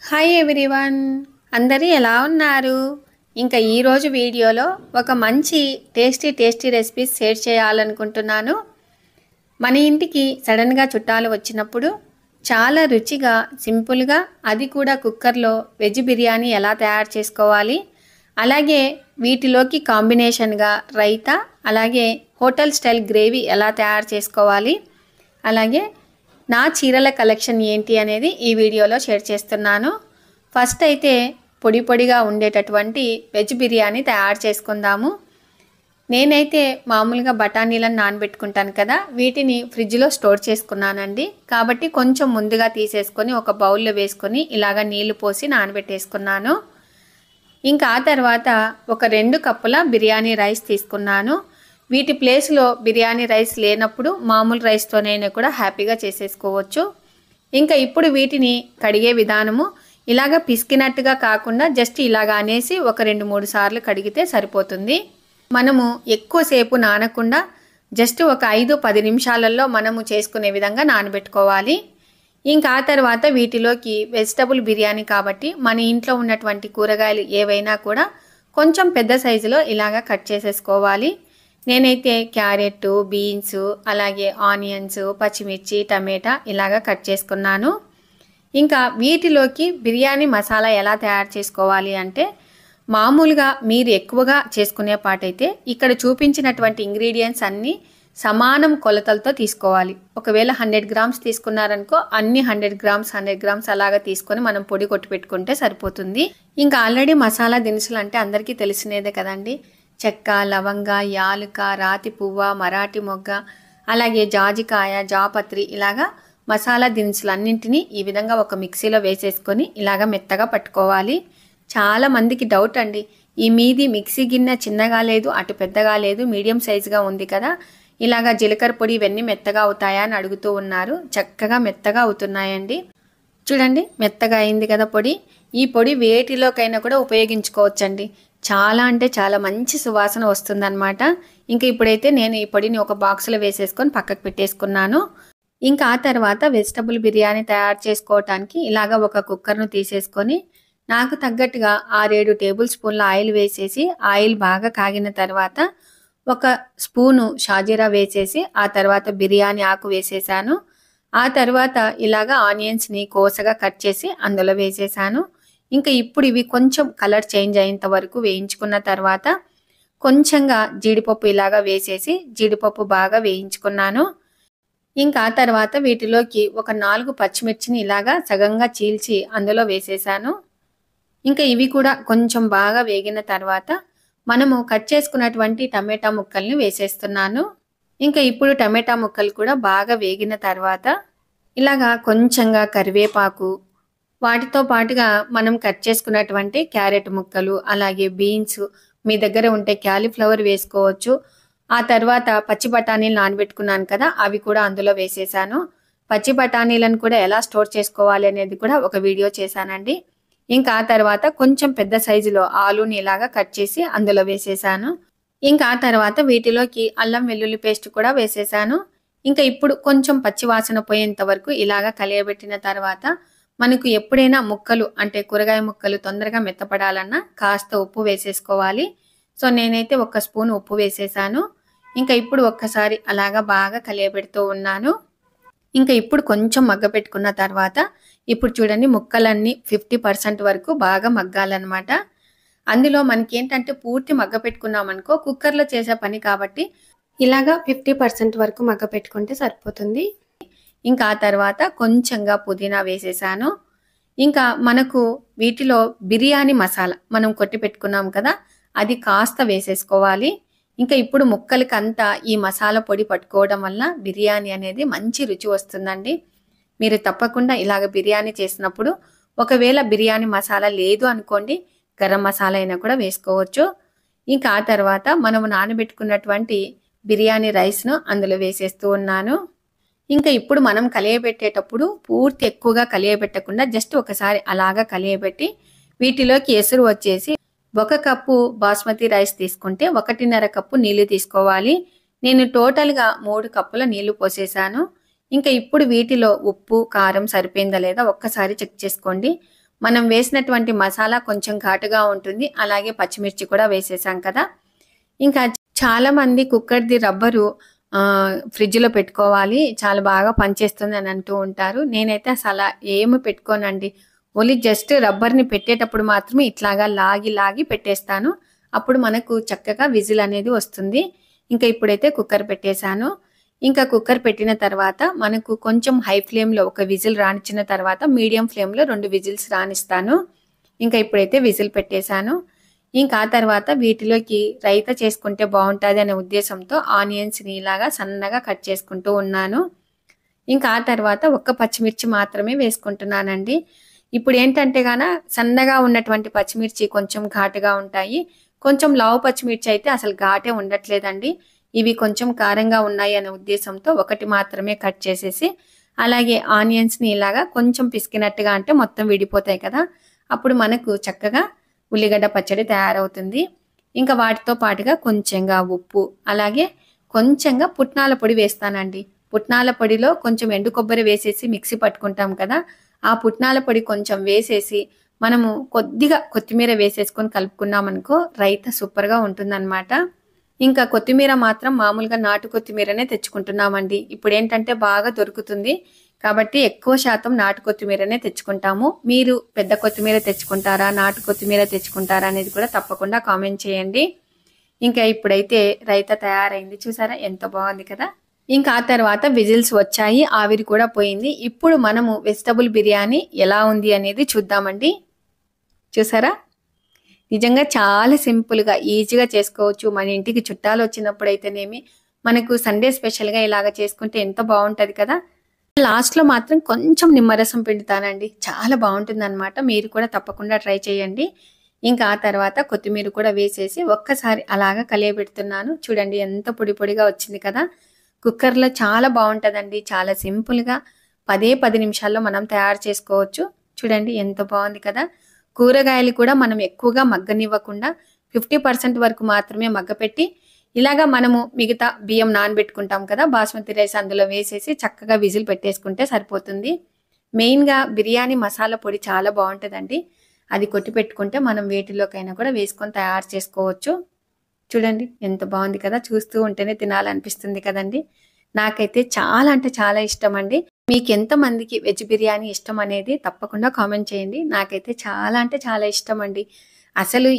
Hi everyone, అందరూ ఎలా ఉన్నారు? ఇంకా ఈరోజు వీడియోలో ఒక మంచి టేస్టీ రెసిపీస్ షేర్ చేయాలనుకుంటున్నాను. మన ఇంటికి సడన్గా చుట్టాలు వచ్చినప్పుడు చాలా రుచిగా, సింపుల్గా, అది కూడా కుక్కర్లో వెజ్ బిర్యానీ ఎలా తయారు చేసుకోవాలి, అలాగే వీటిలోకి కాంబినేషన్గా రైతా, అలాగే హోటల్ స్టైల్ గ్రేవీ ఎలా తయారు చేసుకోవాలి, అలాగే నా చీరల కలెక్షన్ ఏంటి అనేది ఈ వీడియోలో షేర్ చేస్తున్నాను. ఫస్ట్ అయితే పొడి పొడిగా ఉండేటటువంటి వెజ్ బిర్యానీ తయారు చేసుకుందాము. నేనైతే మామూలుగా బఠానీలను నానబెట్టుకుంటాను కదా, వీటిని ఫ్రిడ్జ్లో స్టోర్ చేసుకున్నానండి. కాబట్టి కొంచెం ముందుగా తీసేసుకొని ఒక బౌల్లో వేసుకొని ఇలాగ నీళ్లు పోసి నానబెట్టేసుకున్నాను. ఇంకా ఆ తర్వాత ఒక 2 కప్పుల బిర్యానీ రైస్ తీసుకున్నాను. వీటి ప్లేస్లో బిర్యానీ రైస్ లేనప్పుడు మామూలు రైస్తోనైనా కూడా హ్యాపీగా చేసేసుకోవచ్చు. ఇంకా ఇప్పుడు వీటిని కడిగే విధానము ఇలాగ పిసికినట్టుగా కాకుండా జస్ట్ ఇలాగ అనేసి ఒక 2-3 సార్లు కడిగితే సరిపోతుంది. మనము ఎక్కువసేపు నానకుండా జస్ట్ ఒక 5-10 నిమిషాలలో మనము చేసుకునే విధంగా నానబెట్టుకోవాలి. ఇంకా ఆ తర్వాత వీటిలోకి వెజిటబుల్ బిర్యానీ కాబట్టి మన ఇంట్లో ఉన్నటువంటి కూరగాయలు ఏవైనా కూడా కొంచెం పెద్ద సైజులో ఇలాగ కట్ చేసేసుకోవాలి. నేనైతే క్యారెట్, బీన్స్, అలాగే ఆనియన్స్, పచ్చిమిర్చి, టమాటా ఇలాగ కట్ చేసుకున్నాను. ఇంకా వీటిలోకి బిర్యానీ మసాలా ఎలా తయారు చేసుకోవాలి అంటే, మామూలుగా మీరు ఎక్కువగా చేసుకునే పాటైతే ఇక్కడ చూపించినటువంటి ఇంగ్రీడియంట్స్ అన్నీ సమానం కొలతలతో తీసుకోవాలి. ఒకవేళ 100 గ్రామ్స్ తీసుకున్నారనుకో అన్ని 100 గ్రామ్స్ అలాగా తీసుకొని మనం పొడి కొట్టి పెట్టుకుంటే సరిపోతుంది. ఇంకా ఆల్రెడీ మసాలా దినుసులు అంటే అందరికీ తెలిసినదే కదండి. చెక్క, లవంగ, యాలుక, రాతి పువ్వ, మరాఠీ మొగ్గ, అలాగే జాజికాయ, జాపత్రి ఇలాగా మసాలా దినుసులన్నింటినీ ఈ విధంగా ఒక మిక్సీలో వేసేసుకొని ఇలాగ మెత్తగా పట్టుకోవాలి. చాలా మందికి డౌట్ అండి, ఈ మీది మిక్సీ గిన్నె చిన్నగా లేదు, అటు పెద్దగా లేదు, మీడియం సైజుగా ఉంది కదా, ఇలాగా జీలకర్ర పొడి ఇవన్నీ మెత్తగా అవుతాయా అని అడుగుతూ ఉన్నారు. చక్కగా మెత్తగా అవుతున్నాయండి. చూడండి, మెత్తగా అయింది కదా పొడి. ఈ పొడి వేటిలోకైనా కూడా ఉపయోగించుకోవచ్చండి. చాలా అంటే చాలా మంచి సువాసన వస్తుందన్నమాట. ఇంకా ఇప్పుడైతే నేను ఈ పొడిని ఒక బాక్స్లో వేసేసుకొని పక్కకు పెట్టేసుకున్నాను. ఇంకా ఆ తర్వాత వెజిటబుల్ బిర్యానీ తయారు చేసుకోవటానికి ఇలాగ ఒక కుక్కర్ను తీసేసుకొని నాకు తగ్గట్టుగా 6-7 టేబుల్ స్పూన్ల ఆయిల్ వేసేసి, ఆయిల్ బాగా కాగిన తర్వాత ఒక స్పూను షాజీరా వేసేసి ఆ తర్వాత బిర్యానీ ఆకు వేసేసాను. ఆ తర్వాత ఇలాగ ఆనియన్స్ని కోసగా కట్ చేసి అందులో వేసేసాను. ఇంకా ఇప్పుడు ఇవి కొంచెం కలర్ చేంజ్ అయ్యేంత వరకు వేయించుకున్న తర్వాత కొంచెంగా జీడిపప్పు ఇలాగా వేసేసి జీడిపప్పు బాగా వేయించుకున్నాను. ఇంకా ఆ తర్వాత వీటిలోకి ఒక 4 పచ్చిమిర్చిని ఇలాగా సగంగా చీల్చి అందులో వేసేసాను. ఇంకా ఇవి కూడా కొంచెం బాగా వేగిన తర్వాత మనము కట్ చేసుకున్నటువంటి టమాటా ముక్కల్ని వేసేస్తున్నాను. ఇంకా ఇప్పుడు టమాటా ముక్కలు కూడా బాగా వేగిన తర్వాత ఇలాగా కొంచెంగా కరివేపాకు, వాటితో పాటుగా మనం కట్ చేసుకున్నటువంటి క్యారెట్ ముక్కలు, అలాగే బీన్స్, మీ దగ్గర ఉంటే క్యాలీఫ్లవర్ వేసుకోవచ్చు. ఆ తర్వాత పచ్చి బఠానీలు నానబెట్టుకున్నాను కదా, అవి కూడా అందులో వేసేసాను. పచ్చి బఠానీలను కూడా ఎలా స్టోర్ చేసుకోవాలి అనేది కూడా ఒక వీడియో చేశానండి. ఇంకా ఆ తర్వాత కొంచెం పెద్ద సైజులో ఆలూని ఇలాగా కట్ చేసి అందులో వేసేసాను. ఇంకా ఆ తర్వాత వీటిలోకి అల్లం వెల్లుల్లి పేస్ట్ కూడా వేసేసాను. ఇంకా ఇప్పుడు కొంచెం పచ్చి వాసన పోయేంత వరకు ఇలాగా కలియబెట్టిన తర్వాత మనకు ఎప్పుడైనా ముక్కలు అంటే కూరగాయ ముక్కలు తొందరగా మెత్తపడాలన్నా కాస్త ఉప్పు వేసేసుకోవాలి. సో నేనైతే 1 స్పూన్ ఉప్పు వేసేసాను. ఇంకా ఇప్పుడు ఒక్కసారి అలాగా బాగా కలియబెడుతూ ఉన్నాను. ఇంకా ఇప్పుడు కొంచెం మగ్గపెట్టుకున్న తర్వాత ఇప్పుడు చూడండి, ముక్కలన్నీ 50% వరకు బాగా మగ్గాలన్నమాట. అందులో మనకేంటంటే పూర్తి మగ్గపెట్టుకున్నామనుకో కుక్కర్లో చేసే పని కాబట్టి ఇలాగా 50% వరకు మగ్గపెట్టుకుంటే సరిపోతుంది. ఇంకా ఆ తర్వాత కొంచెంగా పుదీనా వేసేసాను. ఇంకా మనకు వీటిలో బిర్యానీ మసాలా మనం కొట్టి పెట్టుకున్నాం కదా, అది కాస్త వేసేసుకోవాలి. ఇంకా ఇప్పుడు ముక్కలకంతా ఈ మసాలా పొడి పట్టుకోవడం వల్ల బిర్యానీ అనేది మంచి రుచి వస్తుందండి. మీరు తప్పకుండా ఇలాగ బిర్యానీ చేసినప్పుడు ఒకవేళ బిర్యానీ మసాలా లేదు అనుకోండి, గరం మసాలా అయినా కూడా వేసుకోవచ్చు. ఇంకా ఆ తర్వాత మనము నానబెట్టుకున్నటువంటి బిర్యానీ రైస్ను అందులో వేసేస్తూ ఉన్నాను. ఇంకా ఇప్పుడు మనం కలియబెట్టేటప్పుడు పూర్తి ఎక్కువగా కలియబెట్టకుండా జస్ట్ ఒకసారి అలాగా కలియబెట్టి వీటిలోకి ఎసురు వచ్చేసి 1 కప్పు బాస్మతి రైస్ తీసుకుంటే 1.5 కప్పు నీళ్లు తీసుకోవాలి. నేను టోటల్గా 3 కప్పుల నీళ్లు పోసేసాను. ఇంకా ఇప్పుడు వీటిలో ఉప్పు, కారం సరిపోయిందా లేదా ఒక్కసారి చెక్ చేసుకోండి. మనం వేసినటువంటి మసాలా కొంచెం ఘాటుగా ఉంటుంది. అలాగే పచ్చిమిర్చి కూడా వేసేసాం కదా! ఇంకా చాలామంది కుక్కర్‌ది రబ్బరు ఫ్రిడ్జ్‌లో పెట్టుకోవాలి. చాలా బాగా పనిచేస్తుంది అని అంటూ ఉంటారు. నేనైతే అసలా ఏమి పెట్టుకోనండి. ఓన్లీ జస్ట్ రబ్బర్‌ని పెట్టేటప్పుడు మాత్రమే ఇట్లాగా లాగి లాగి పెట్టేస్తాను. అప్పుడు మనకు చక్కగా విజిల్ అనేది వస్తుంది. ఇంకా ఇప్పుడైతే కుక్కర్ పెట్టేశాను. ఇంకా కుక్కర్ పెట్టిన తర్వాత మనకు కొంచెం హై ఫ్లేమ్‌లో ఒక విజిల్ రానిచ్చిన తర్వాత మీడియం ఫ్లేమ్‌లో 2 విజిల్స్ రానిస్తాను. ఇంకా ఇప్పుడైతే విజిల్ పెట్టేశాను. ఇంకా ఆ తర్వాత వీటిలోకి రైతా చేసుకుంటే బావుంటది అనే ఉద్దేశంతో ఆనియన్స్‌ని ఇలాగా సన్నగా కట్ చేసుకుంటూ ఉన్నాను. ఇంకా ఆ తర్వాత ఒక్క పచ్చిమిర్చి మాత్రమే వేసుకుంటున్నానండి. ఇప్పుడేంటంటే సన్నగా ఉన్నటువంటి పచ్చిమిర్చి కొంచెం ఘాటుగా ఉంటాయి. కొంచెం లావు పచ్చిమిర్చి అయితే అసలు ఘాటే ఉండట్లేదండి. ఇవి కొంచెం కారంగా ఉన్నాయి అనే ఉద్దేశంతో ఒకటి మాత్రమే కట్ చేసేసి, అలాగే ఆనియన్స్‌ని ఇలాగా కొంచెం పిసికినట్టుగా అంటే మొత్తం విడిపోతాయి కదా! అప్పుడు మనకు చక్కగా ఉల్లిగడ్డ పచ్చడి తయారవుతుంది. ఇంకా వాటితో పాటుగా కొంచెంగా ఉప్పు, అలాగే కొంచెంగా పుట్నాల పొడి వేస్తానండి. పుట్నాల పొడిలో కొంచెం ఎండు కొబ్బరి వేసేసి మిక్సీ పట్టుకుంటాం కదా! ఆ పుట్నాల పొడి కొంచెం వేసేసి, మనము కొద్దిగా కొత్తిమీర వేసేసుకొని కలుపుకున్నామనుకో రైతా సూపర్‌గా ఉంటుందనమాట. ఇంకా కొత్తిమీర మాత్రం మామూలుగా నాటు కొత్తిమీరనే తెచ్చుకుంటున్నామండి. ఇప్పుడేంటంటే బాగా దొరుకుతుంది. కాబట్టి ఎక్కువ శాతం నాటు కొత్తిమీరనే తెచ్చుకుంటాము. మీరు పెద్ద కొత్తిమీర తెచ్చుకుంటారా? నాటు కొత్తిమీర తెచ్చుకుంటారా? అనేది కూడా తప్పకుండా కామెంట్ చేయండి. ఇంకా ఇప్పుడైతే రైతా తయారైంది. చూసారా ఎంత బాగుంది కదా! ఇంకా ఆ తర్వాత విజిల్స్ వచ్చాయి. ఆవిరి కూడా పోయింది. ఇప్పుడు మనము వెజిటబుల్ బిర్యానీ ఎలా ఉంది అనేది చూద్దామండి. చూసారా? నిజంగా చాలా సింపుల్‌గా, ఈజీగా చేసుకోవచ్చు. మన ఇంటికి చుట్టాలొచ్చినప్పుడైతేనేమి, మనకు సండే స్పెషల్‌గా ఇలాగ చేసుకుంటే ఎంత బావుంటది కదా! లాస్ట్‌లో మాత్రం కొంచెం నిమ్మరసం పిండుతానండి. చాలా బావుంటుందనమాట. మీరు కూడా తప్పకుండా ట్రై చేయండి. ఇంకా ఆ తర్వాత కొత్తిమీర కూడా వేసేసి ఒక్కసారి అలాగా కలియబెడుతున్నాను. చూడండి ఎంత పొడి పొడిగా వచ్చింది కదా! కుక్కర్‌లో చాలా బావుంటదండి. చాలా సింపుల్‌గా 10 నిమిషాల్లో మనం తయారు చేసుకోవచ్చు. చూడండి ఎంత బావుంది కదా! కూరగాయలు కూడా మనం ఎక్కువగా మగ్గనివ్వకుండా 50% వరకు మాత్రమే మగ్గపెట్టి, ఇలాగా మనము మిగతా బియ్యం నానబెట్టుకుంటాం కదా! బాస్మతి రైస్ అందులో వేసేసి చక్కగా విజిల్ పెట్టేసుకుంటే సరిపోతుంది. మెయిన్‌గా బిర్యానీ మసాలా పొడి చాలా బావుంటదండి. అది కొట్టి పెట్టుకుంటే మనం వేటిలోకైనా కూడా వేసుకొని తయారు చేసుకోవచ్చు. చూడండి ఎంత బావుంది కదా! చూస్తూ ఉంటేనే తినాలనిపిస్తుంది కదండీ! నాకైతే చాలా అంటే చాలా ఇష్టమండి. మీకెంతమందికి వెజ్ బిర్యానీ ఇష్టమనేది తప్పకుండా కామెంట్ చేయండి. నాకైతే చాలా అంటే చాలా ఇష్టమండి. అసలు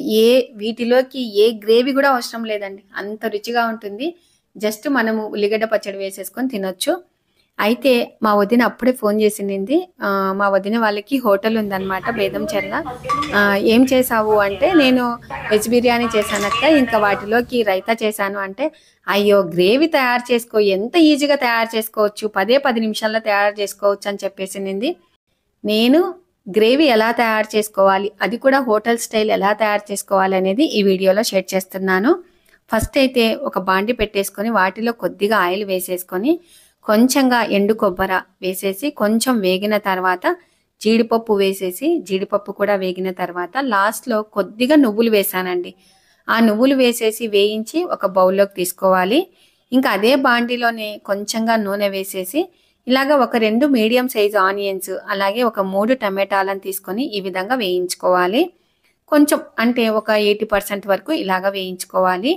వీటిలోకి ఏ గ్రేవీ గూడా అవసరం లేదండి. అంత రుచిగా ఉంటుంది. జస్ట్ మనము ఉల్లిగడ్డ పచ్చడి వేసేసుకొని తినొచ్చు. అయితే మా వదిన అప్పుడే ఫోను జేసిందింది. మా వదిన వాళ్ళకి హోటల్ ఉందనమాట బేదంచెర్ల. "ఏం చేశావు?" అంటే, "నేను వెజ్ బిర్యానీ చేశానక్క. ఇంకా వాటిలోకి రైతా చేశాను" అంటే, "అయ్యో! గ్రేవీ తయారు చేసుకో. ఎంత ఈజీగా తయారు చేసుకోవచ్చు. 10 నిమిషాల్లో తయారు చేసుకోవచ్చు" అని చెప్పేసినింది. నేను గ్రేవీ ఎలా తయారు చేసుకోవాలి, అది కూడా హోటల్ స్టైల్ ఎలా తయారు చేసుకోవాలి అనేది ఈ వీడియోలో షేర్ చేస్తున్నాను. ఫస్ట్ అయితే ఒక బాండీ పెట్టేసుకొని వాటిలో కొద్దిగా ఆయిల్ వేసేసుకొని కొంచెంగా ఎండు కొబ్బర వేసేసి కొంచెం వేగిన తర్వాత జీడిపప్పు వేసేసి జీడిపప్పు కూడా వేగిన తర్వాత లాస్ట్‌లో కొద్దిగా నువ్వులు వేశానండి. ఆ నువ్వులు వేసేసి వేయించి ఒక బౌల్‌లోకి తీసుకోవాలి. ఇంకా అదే బాండీలోనే కొంచెంగా నూనె వేసేసి ఇలాగ ఒక 2 మీడియం సైజ్ ఆనియన్స్ అలాగే ఒక 3 టమాటాలను తీసుకొని ఈ విధంగా వేయించుకోవాలి. కొంచెం అంటే ఒక 80% వరకు ఇలాగ వేయించుకోవాలి.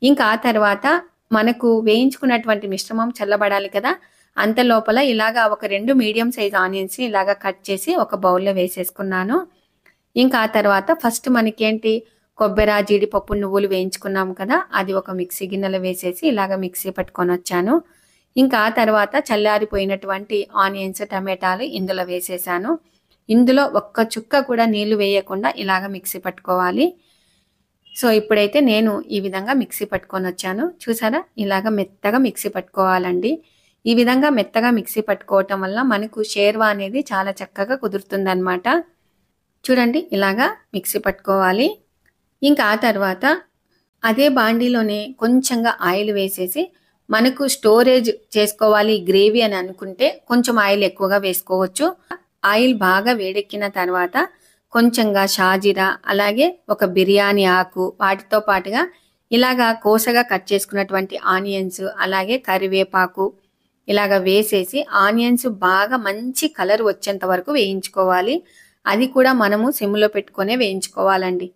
ఇంకా ఆ తర్వాత మనకు వేయించుకున్నటువంటి మిశ్రమం చల్లబడాలి కదా! అంత లోపల ఇలాగ ఒక 2 మీడియం సైజ్ ఆనియన్స్‌ని ఇలాగ కట్ చేసి ఒక బౌల్‌లో వేసేసుకున్నాను. ఇంకా ఆ తర్వాత ఫస్ట్ మనకేంటి కొబ్బెర, జీడిపప్పు, నువ్వులు వేయించుకున్నాం కదా! అది ఒక మిక్సీ గిన్నెలో వేసేసి ఇలాగ మిక్సీ పట్టుకొనొచ్చాను. ఇంకా ఆ తర్వాత చల్లారిపోయినటువంటి ఆనియన్స్, టమాటాలు ఇందులో వేసేసాను. ఇందులో ఒక్క చుక్క కూడా నీళ్లు వేయకుండా ఇలాగ మిక్సీ పట్టుకోవాలి. సో, ఇప్పుడైతే నేను ఈ విధంగా మిక్సీ పట్టుకొనొచ్చాను. చూసారా? ఇలాగ మెత్తగా మిక్సీ పట్టుకోవాలండి. ఈ విధంగా మెత్తగా మిక్సీ పట్టుకోవటం వల్ల మనకు షేర్వా అనేది చాలా చక్కగా కుదురుతుందనమాట. చూడండి ఇలాగా మిక్సీ పట్టుకోవాలి. ఇంకా ఆ తర్వాత అదే బాండీలోనే కొంచెంగా ఆయిల్ వేసేసి మనకు స్టోరేజ్ చేసుకోవాలి గ్రేవీ అని అనుకుంటే కొంచెం ఆయిల్ ఎక్కువగా వేసుకోవచ్చు. ఆయిల్ బాగా వేడెక్కిన తర్వాత కొంచెంగా షాజీరా అలాగే ఒక బిర్యానీ ఆకు వాటితో పాటుగా ఇలాగా కోసగా కట్ చేసుకున్నటువంటి ఆనియన్స్ అలాగే కరివేపాకు ఇలాగ వేసేసి ఆనియన్స్ బాగా మంచి కలర్ వచ్చేంత వరకు వేయించుకోవాలి. అది కూడా మనము సిమ్‌లో పెట్టుకొనే వేయించుకోవాలండి.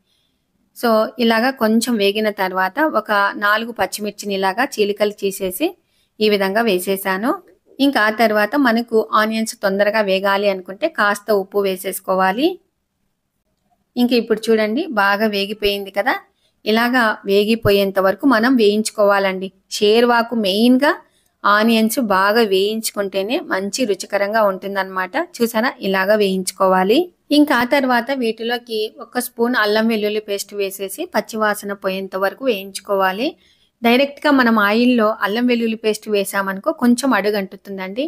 సో, ఇలాగా కొంచెం వేగిన తర్వాత ఒక 4 పచ్చిమిర్చిని ఇలాగా చీలికలు చేసేసి ఈ విధంగా వేసేసాను. ఇంకా ఆ తర్వాత మనకు ఆనియన్స్ తొందరగా వేగాలి అనుకుంటే కాస్త ఉప్పు వేసేసుకోవాలి. ఇంక ఇప్పుడు చూడండి బాగా వేగిపోయింది కదా! ఇలాగా వేగిపోయేంత వరకు మనం వేయించుకోవాలండి. షేర్వాకు మెయిన్‌గా ఆనియన్స్ బాగా వేయించుకుంటేనే మంచి రుచికరంగా ఉంటుందన్నమాట. చూసారా? ఇలాగా వేయించుకోవాలి. ఇంకా ఆ తర్వాత వీటిలోకి ఒక స్పూన్ అల్లం వెల్లుల్లి పేస్ట్ వేసేసి పచ్చివాసన పోయేంత వరకు వేయించుకోవాలి. డైరెక్ట్‌గా మనం ఆయిల్‌లో అల్లం వెల్లుల్లి పేస్ట్ వేసామనుకో కొంచెం అడుగంటుతుందండి.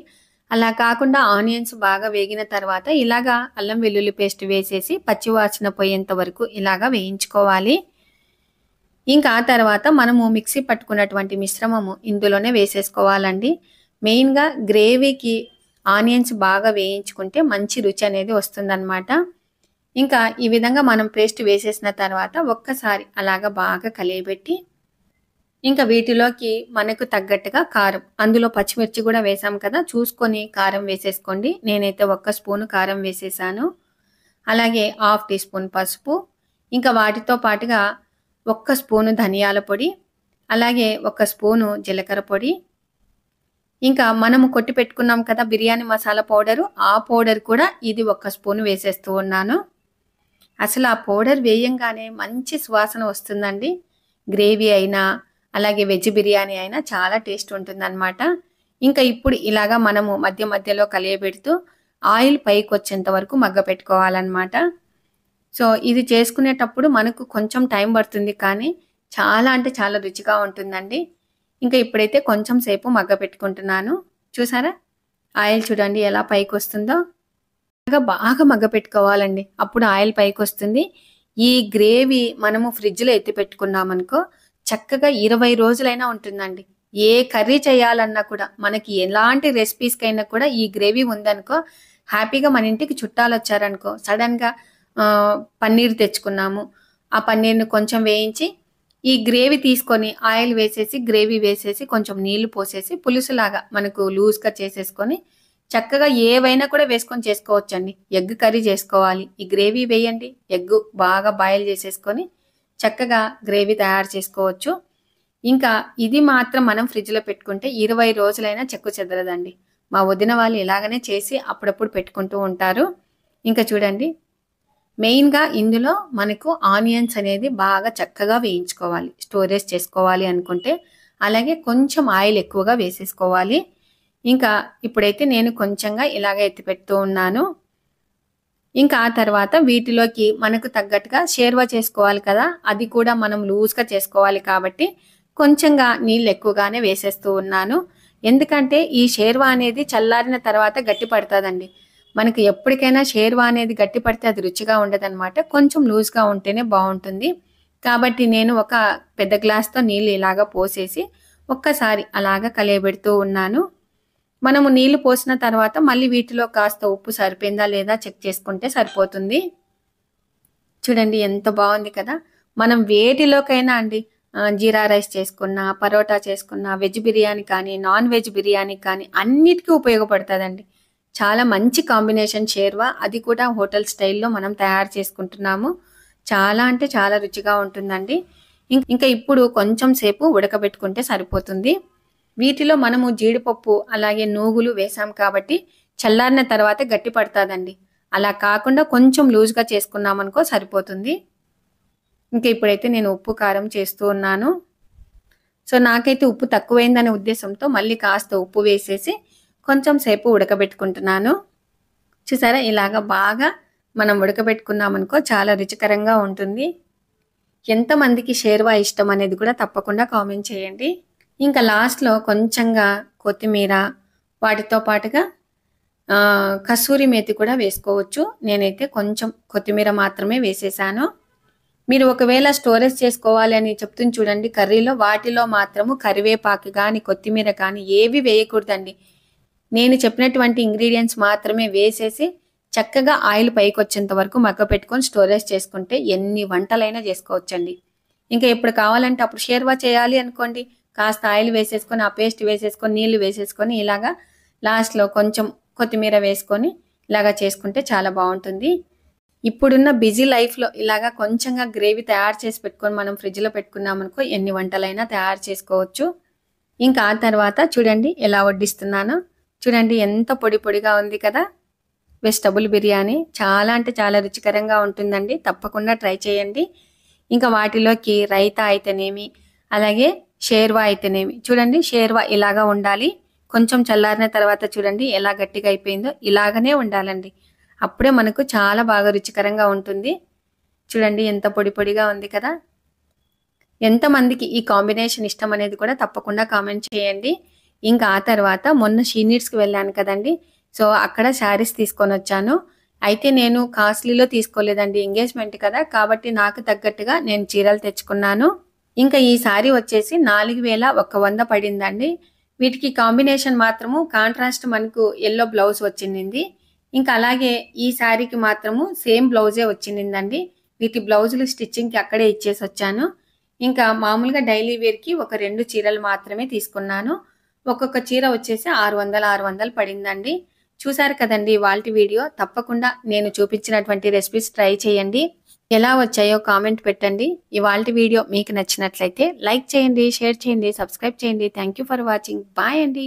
అలా కాకుండా ఆనియన్స్ బాగా వేగిన తర్వాత ఇలాగా అల్లం వెల్లుల్లి పేస్ట్ వేసేసి పచ్చివాసన పోయేంత వరకు ఇలాగా వేయించుకోవాలి. ఇంకా ఆ తర్వాత మనము మిక్సీ పట్టుకున్నటువంటి మిశ్రమము ఇందులోనే వేసేసుకోవాలండి. మెయిన్‌గా గ్రేవీకి ఆనియన్స్ బాగా వేయించుకుంటే మంచి రుచి అనేది వస్తుందన్నమాట. ఇంకా ఈ విధంగా మనం పేస్ట్ వేసేసిన తర్వాత ఒక్కసారి అలాగా బాగా కలియబెట్టి ఇంకా వీటిలోకి మనకు తగ్గట్టుగా కారం. అందులో పచ్చిమిర్చి గూడా వేసాం కదా! చూసుకొని కారం వేసేసుకోండి. నేనైతే 1 స్పూను కారం వేసేసాను. అలాగే హాఫ్ టీ స్పూన్ పసుపు, ఇంకా వాటితో పాటుగా 1 స్పూను ధనియాల పొడి, అలాగే 1 స్పూను జీలకర్ర పొడి, ఇంకా మనము కొట్టి పెట్టుకున్నాం కదా బిర్యానీ మసాలా పౌడరు, ఆ పౌడర్ కూడా ఇది 1 స్పూను వేసేస్తూ ఉన్నాను. అసలు ఆ పౌడర్ వేయంగానే మంచి సువాసన వస్తుందండి. గ్రేవీ అయినా, అలాగే వెజ్ బిర్యానీ అయినా చాలా టేస్ట్ ఉంటుందన్నమాట. ఇంకా ఇప్పుడు ఇలాగా మనము మధ్య మధ్యలో కలియబెడుతూ ఆయిల్ పైకొచ్చేంత వరకు మగ్గపెట్టుకోవాలన్నమాట. సో, ఇది చేసుకునేటప్పుడు మనకు కొంచెం టైం పడుతుంది కానీ, చాలా అంటే చాలా రుచిగా ఉంటుందండి. ఇంకా ఇప్పుడైతే కొంచెం సేపు మగ్గపెట్టుకుంటున్నాను. చూసారా? ఆయిల్ చూడండి ఎలా పైకొస్తుందో. బాగా మగ్గపెట్టుకోవాలండి. అప్పుడు ఆయిల్ పైకొస్తుంది. ఈ గ్రేవీ మనము ఫ్రిడ్జ్‌లో ఎత్తి పెట్టుకున్నామనుకో, చక్కగా 20 రోజులైనా ఉంటుందండి. ఏ కర్రీ చేయాలన్నా కూడా, మనకి ఎలాంటి రెసిపీస్‌కైనా కూడా ఈ గ్రేవీ ఉందనుకో, హ్యాపీగా మన ఇంటికి చుట్టాలొచ్చారనుకో, సడెన్‌గా పన్నీర్ తెచ్చుకున్నాము. ఆ పన్నీర్‌ని కొంచెం వేయించి, ఈ గ్రేవీ తీసుకొని ఆయిల్ వేసేసి, గ్రేవీ వేసేసి, కొంచెం నీళ్లు పోసేసి, పులుసులాగా మనకు లూజ్‌గా చేసేసుకొని చక్కగా ఏవైనా కూడా వేసుకొని చేసుకోవచ్చండి. ఎగ్ కర్రీ చేసుకోవాలి. ఈ గ్రేవీ వేయండి. ఎగ్గు బాగా బాయిల్ చేసేసుకొని చక్కగా గ్రేవీ తయారు చేసుకోవచ్చు. ఇంకా ఇది మాత్రం మనం ఫ్రిడ్జ్‌లో పెట్టుకుంటే 20 రోజులైనా చెక్కు చెదరదండి. మా వదిన వాళ్ళు ఇలాగనే చేసి అప్పుడప్పుడు పెట్టుకుంటూ ఉంటారు. ఇంకా చూడండి మెయిన్‌గా ఇందులో మనకు ఆనియన్స్ అనేది బాగా చక్కగా వేయించుకోవాలి. స్టోరేజ్ చేసుకోవాలి అనుకుంటే అలాగే కొంచెం ఆయిల్ ఎక్కువగా వేసేసుకోవాలి. ఇంకా ఇప్పుడైతే నేను కొంచెంగా ఇలాగ ఎత్తి పెడుతూ ఉన్నాను. ఇంకా ఆ తర్వాత వీటిలోకి మనకు తగ్గట్టుగా షేర్వా చేసుకోవాలి కదా! అది కూడా మనం లూజ్‌గా చేసుకోవాలి కాబట్టి కొంచెంగా నీళ్ళు ఎక్కువగానే వేసేస్తూ ఉన్నాను. ఎందుకంటే ఈ షేర్వా అనేది చల్లారిన తర్వాత గట్టి పడతదండి. మనకి ఎప్పటికైనా షేర్వా అనేది గట్టి పడితే అది రుచిగా ఉండదనమాట. కొంచెం లూజ్‌గా ఉంటేనే బావుంటుంది. కాబట్టి నేను ఒక పెద్ద గ్లాస్‌తో నీళ్ళు ఇలాగ పోసేసి ఒక్కసారి అలాగా కలియబెడుతూ ఉన్నాను. మనము నీళ్లు పోసిన తర్వాత మళ్ళీ వీటిలో కాస్త ఉప్పు సరిపోయిందా లేదా చెక్ చేసుకుంటే సరిపోతుంది. చూడండి ఎంత బావుంది కదా! మనం వేటిలోకైనా అండి జీరా రైస్ చేసుకున్నా, పరోటా చేసుకున్నా, వెజ్ బిర్యానీ కానీ, నాన్ వెజ్ బిర్యానీ కానీ అన్నిటికి ఉపయోగపడతదండి. చాలా మంచి కాంబినేషన్ షేర్వా. అది కూడా హోటల్ స్టైల్‌లో మనం తయారు చేసుకుంటున్నాము. చాలా అంటే చాలా రుచిగా ఉంటుందండి. ఇంకా ఇప్పుడు కొంచెం సేపు ఉడకబెట్టుకుంటే సరిపోతుంది. వీటిలో మనము జీడిపప్పు, అలాగే నూగులు వేసాం కాబట్టి చల్లారిన తర్వాత గట్టి పడతాదండి. అలా కాకుండా కొంచెం లూజ్‌గా చేసుకున్నామనుకో సరిపోతుంది. ఇంక ఇప్పుడైతే నేను ఉప్పు, కారం చేస్తూ ఉన్నాను. సో, నాకైతే ఉప్పు తక్కువైందనే ఉద్దేశంతో మళ్ళీ కాస్త ఉప్పు వేసేసి కొంచెం సేపు ఉడకబెట్టుకుంటున్నాను. చూసారా? ఇలాగ బాగా మనం ఉడకబెట్టుకున్నామనుకో చాలా రుచికరంగా ఉంటుంది. ఎంతమందికి షేర్వా ఇష్టం అనేది కూడా తప్పకుండా కామెంట్ చేయండి. ఇంకా లాస్ట్‌లో కొంచెంగా కొత్తిమీర, వాటితో పాటుగా కసూరి మేతి కూడా వేసుకోవచ్చు. నేనైతే కొంచెం కొత్తిమీర మాత్రమే వేసేసాను. మీరు ఒకవేళ స్టోరేజ్ చేసుకోవాలి అని చెప్తుంది చూడండి కర్రీలో, వాటిలో మాత్రము కరివేపాకు గాని, కొత్తిమీర కానీ ఏవి వేయకూడదండి. నేను చెప్పినటువంటి ఇంగ్రీడియెంట్స్ మాత్రమే వేసేసి చక్కగా ఆయిల్ పైకొచ్చేంత వరకు మగ్గపెట్టుకొని స్టోరేజ్ చేసుకుంటే ఎన్ని వంటలైనా చేసుకోవచ్చండి. ఇంకా ఎప్పుడు కావాలంటే అప్పుడు షేర్వా చేయాలి అనుకోండి, కాస్త ఆయిల్ వేసేసుకొని, ఆ పేస్ట్ వేసేసుకొని, నీళ్లు వేసేసుకొని ఇలాగా లాస్ట్‌లో కొంచెం కొత్తిమీర వేసుకొని ఇలాగా చేసుకుంటే చాలా బావుంటుంది. ఇప్పుడున్న బిజీ లైఫ్లో ఇలాగా కొంచెంగా గ్రేవీ తయారు చేసి పెట్టుకొని మనం ఫ్రిడ్జ్లో పెట్టుకున్నామనుకో ఎన్ని వంటలైనా తయారు చేసుకోవచ్చు. ఇంకా ఆ తర్వాత చూడండి ఎలా వడ్డిస్తున్నానో. చూడండి ఎంత పొడి పొడిగా ఉంది కదా. వెజిటబుల్ బిర్యానీ చాలా అంటే చాలా రుచికరంగా ఉంటుందండి. తప్పకుండా ట్రై చేయండి. ఇంకా వాటిలోకి రైతా అయితేనేమి, అలాగే షేర్వా అయితేనేమి. చూడండి షేర్వా ఇలాగా ఉండాలి. కొంచెం చల్లారిన తర్వాత చూడండి ఎలా గట్టిగా అయిపోయిందో. ఇలాగనే ఉండాలండి. అప్పుడే మనకు చాలా బాగా రుచికరంగా ఉంటుంది. చూడండి ఎంత పొడి పొడిగా ఉంది కదా. ఎంతమందికి ఈ కాంబినేషన్ ఇష్టం అనేది కూడా తప్పకుండా కామెంట్ చేయండి. ఇంకా ఆ తర్వాత మొన్న షీనీడ్స్కి వెళ్ళాను కదండి. సో అక్కడ శారీస్ తీసుకొని వచ్చాను. అయితే నేను కాస్ట్లీలో తీసుకోలేదండి, ఎంగేజ్మెంట్ కదా, కాబట్టి నాకు తగ్గట్టుగా నేను చీరలు తెచ్చుకున్నాను. ఇంకా ఈ శారీ వచ్చేసి 4100 పడిందండి. వీటికి కాంబినేషన్ మాత్రము కాంట్రాస్ట్ మనకు ఎల్లో బ్లౌజ్ వచ్చింది. ఇంకా అలాగే ఈ శారీకి మాత్రము సేమ్ బ్లౌజే వచ్చిందండి. వీటి బ్లౌజులు స్టిచ్చింగ్కి అక్కడే ఇచ్చేసి వచ్చాను. ఇంకా మామూలుగా డైలీ వేర్కి ఒక 2 చీరలు మాత్రమే తీసుకున్నాను. ఒక్కొక్క చీర వచ్చేసి 600 పడిందండి. చూసారు కదండి ఇవాల్టి వీడియో. తప్పకుండా నేను చూపించినటువంటి రెసిపీస్ ట్రై చేయండి. ఎలా వచ్చాయో కామెంట్ పెట్టండి. ఇవాల్టి వీడియో మీకు నచ్చినట్లయితే లైక్ చేయండి, షేర్ చేయండి, సబ్స్క్రైబ్ చేయండి. Thank you for watching. Bye అండి.